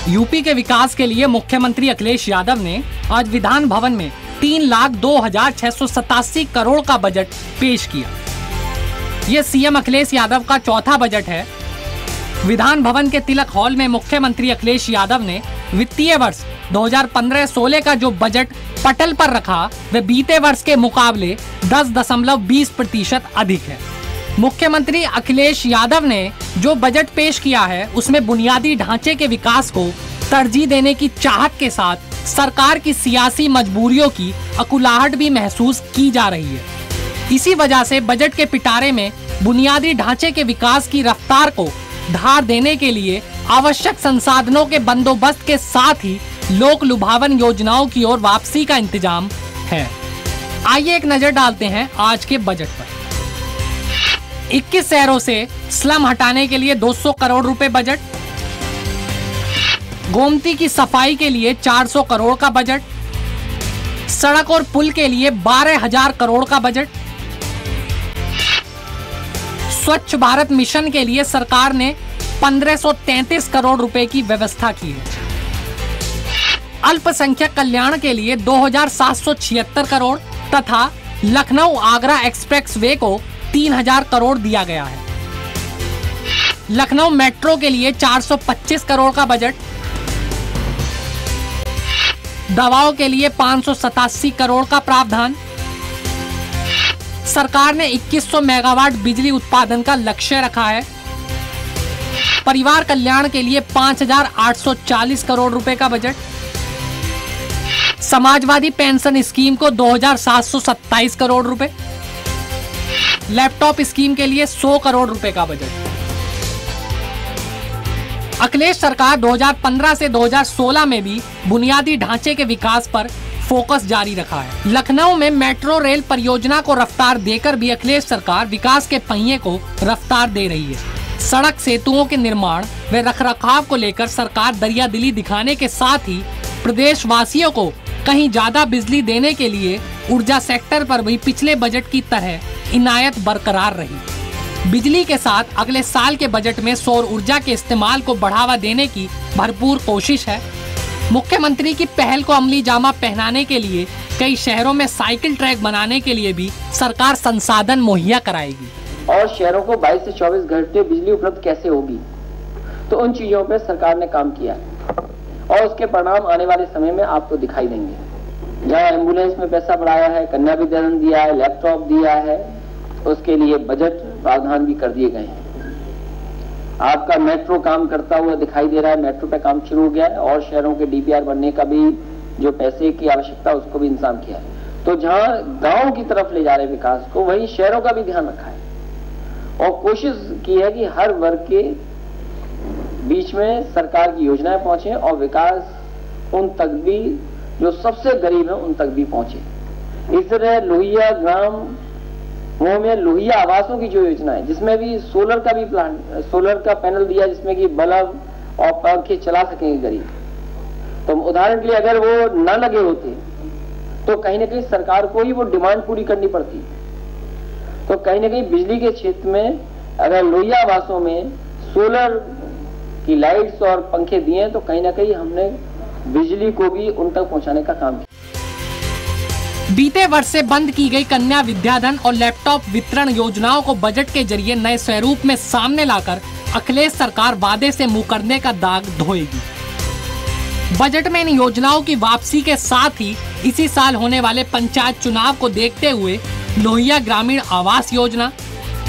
UP के विकास के लिए मुख्यमंत्री अखिलेश यादव ने आज विधान भवन में 3,02,687 करोड़ का बजट पेश किया। ये सीएम अखिलेश यादव का चौथा बजट है। विधान भवन के तिलक हॉल में मुख्यमंत्री अखिलेश यादव ने वित्तीय वर्ष 2015-16 का जो बजट पटल पर रखा वह बीते वर्ष के मुकाबले 10.20% अधिक है। मुख्यमंत्री अखिलेश यादव ने जो बजट पेश किया है उसमें बुनियादी ढांचे के विकास को तरजीह देने की चाहत के साथ सरकार की सियासी मजबूरियों की अकुलाहट भी महसूस की जा रही है। इसी वजह से बजट के पिटारे में बुनियादी ढांचे के विकास की रफ्तार को धार देने के लिए आवश्यक संसाधनों के बंदोबस्त के साथ ही लोक लुभावन योजनाओं की ओर वापसी का इंतजाम है। आइए एक नजर डालते हैं आज के बजट पर। 21 शहरों से स्लम हटाने के लिए 200 करोड़ रुपए बजट, गोमती की सफाई के लिए 400 करोड़ का बजट, सड़क और पुल के लिए 12,000 करोड़ का बजट, स्वच्छ भारत मिशन के लिए सरकार ने 1533 करोड़ रुपए की व्यवस्था की है। अल्पसंख्यक कल्याण के लिए 2,776 करोड़ तथा लखनऊ आगरा एक्सप्रेस वे को 3,000 करोड़ दिया गया है। लखनऊ मेट्रो के लिए 425 करोड़ का बजट, दवाओं के लिए 587 करोड़ का प्रावधान। सरकार ने 2100 मेगावाट बिजली उत्पादन का लक्ष्य रखा है। परिवार कल्याण के लिए 5,840 करोड़ रुपए का बजट, समाजवादी पेंशन स्कीम को 2,727 करोड़ रुपए, लैपटॉप स्कीम के लिए 100 करोड़ रुपए का बजट। अखिलेश सरकार 2015 से 2016 में भी बुनियादी ढांचे के विकास पर फोकस जारी रखा है। लखनऊ में मेट्रो रेल परियोजना को रफ्तार देकर भी अखिलेश सरकार विकास के पहिए को रफ्तार दे रही है। सड़क सेतुओं के निर्माण व रखरखाव को लेकर सरकार दरियादिली दिखाने के साथ ही प्रदेश वासियों को कहीं ज्यादा बिजली देने के लिए ऊर्जा सेक्टर पर भी पिछले बजट की तरह इनायत बरकरार रही। बिजली के साथ अगले साल के बजट में सौर ऊर्जा के इस्तेमाल को बढ़ावा देने की भरपूर कोशिश है। मुख्यमंत्री की पहल को अमली जामा पहनाने के लिए कई शहरों में साइकिल ट्रैक बनाने के लिए भी सरकार संसाधन मुहैया कराएगी। और शहरों को 22 से 24 घंटे बिजली उपलब्ध कैसे होगी, तो उन चीजों पर सरकार ने काम किया और उसके परिणाम आने वाले समय में आपको दिखाई देंगे। जहाँ एम्बुलेंस में पैसा बढ़ाया है, कन्या विद्याधन दिया है, लैपटॉप दिया है, उसके लिए बजट प्रावधान भी कर दिए गए हैं। आपका मेट्रो काम करता हुआ दिखाई दे रहा है, मेट्रो पे काम शुरू हो गया है और शहरों के डीपीआर बनने का भी जो पैसे की आवश्यकता है उसको भी इंतजाम किया है। तो जहां गांव की तरफ ले जा रहे विकास को, वहीं शहरों का भी ध्यान रखा है और कोशिश की है कि हर वर्ग के बीच में सरकार की योजनाएं पहुंचे और विकास उन तक भी जो सबसे गरीब है उन तक भी पहुंचे। इस तरह लोहिया ग्राम में लोहिया आवासों की जो योजना है, जिसमें भी सोलर का भी प्लान, सोलर का पैनल दिया जिसमें कि बल्ब और पंखे चला सकेंगे गरीब। तो उदाहरण के लिए अगर वो न लगे होते तो कहीं ना कहीं सरकार को ही वो डिमांड पूरी करनी पड़ती। तो कहीं ना कहीं बिजली के क्षेत्र में अगर लोहिया आवासों में सोलर की लाइट्स और पंखे दिए तो कहीं ना कहीं हमने बिजली को भी उन तक पहुंचाने का काम किया। बीते वर्ष से बंद की गई कन्या विद्याधन और लैपटॉप वितरण योजनाओं को बजट के जरिए नए स्वरूप में सामने लाकर अखिलेश सरकार वादे से मुकरने का दाग धोएगी। बजट में इन योजनाओं की वापसी के साथ ही इसी साल होने वाले पंचायत चुनाव को देखते हुए लोहिया ग्रामीण आवास योजना,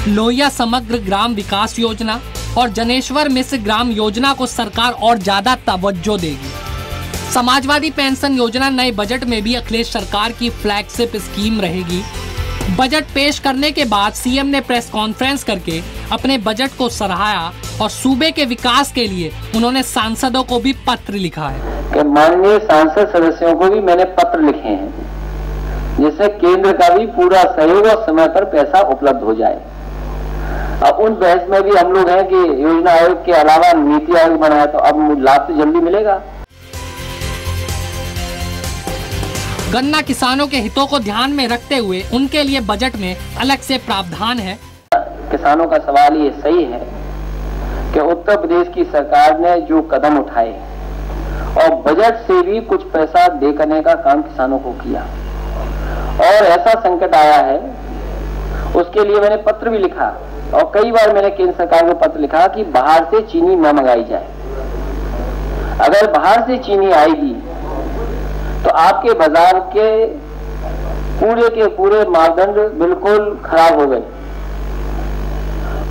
लोहिया समग्र ग्राम विकास योजना और जनेश्वर मिश्र ग्राम योजना को सरकार और ज्यादा तवज्जो देगी। समाजवादी पेंशन योजना नए बजट में भी अखिलेश सरकार की फ्लैगशिप स्कीम रहेगी। बजट पेश करने के बाद सीएम ने प्रेस कॉन्फ्रेंस करके अपने बजट को सराहा और सूबे के विकास के लिए उन्होंने सांसदों को भी पत्र लिखा है। माननीय सांसद सदस्यों को भी मैंने पत्र लिखे हैं जिससे केंद्र का भी पूरा सहयोग और समय पर पैसा उपलब्ध हो जाए। अब उन बहस में भी हम लोग हैं कि योजना आयोग के अलावा नीति आयोग बनाया तो अब लाभ तो जल्दी मिलेगा। गन्ना किसानों के हितों को ध्यान में रखते हुए उनके लिए बजट में अलग से प्रावधान है। किसानों का सवाल ये सही है कि उत्तर प्रदेश की सरकार ने जो कदम उठाए और बजट से भी कुछ पैसा दे करने का काम किसानों को किया। और ऐसा संकट आया है, उसके लिए मैंने पत्र भी लिखा और कई बार मैंने केंद्र सरकार को पत्र लिखा कि बाहर से चीनी न मंगाई जाए। अगर बाहर से चीनी आएगी तो आपके बाजार के पूरे मापदंड बिल्कुल खराब हो गए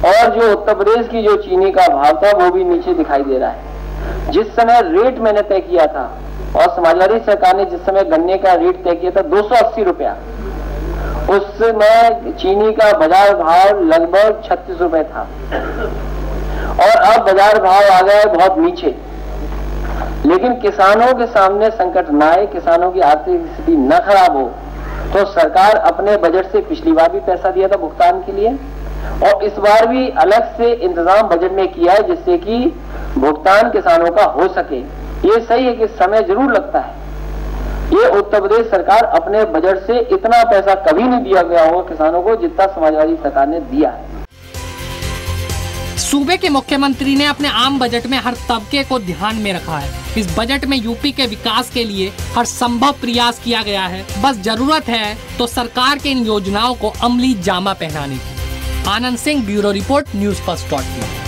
और जो उत्तर प्रदेश की जो चीनी का भाव था वो भी नीचे दिखाई दे रहा है। जिस समय रेट मैंने तय किया था और समाजवादी सरकार ने जिस समय गन्ने का रेट तय किया था 280 रुपया, उस समय चीनी का बाजार भाव लगभग 36 रुपए था और अब बाजार भाव आ गया है बहुत नीचे। लेकिन किसानों के सामने संकट न आए, किसानों की आर्थिक स्थिति न खराब हो, तो सरकार अपने बजट से पिछली बार भी पैसा दिया था भुगतान के लिए और इस बार भी अलग से इंतजाम बजट में किया है जिससे कि भुगतान किसानों का हो सके। ये सही है कि समय जरूर लगता है, ये उत्तर प्रदेश सरकार अपने बजट से इतना पैसा कभी नहीं दिया गया होगा किसानों को जितना समाजवादी सरकार ने दिया है। सूबे के मुख्यमंत्री ने अपने आम बजट में हर तबके को ध्यान में रखा है। इस बजट में यूपी के विकास के लिए हर संभव प्रयास किया गया है। बस जरूरत है तो सरकार के इन योजनाओं को अमली जामा पहनाने की। Anand Singh, bureau report, news फर्स्ट.in।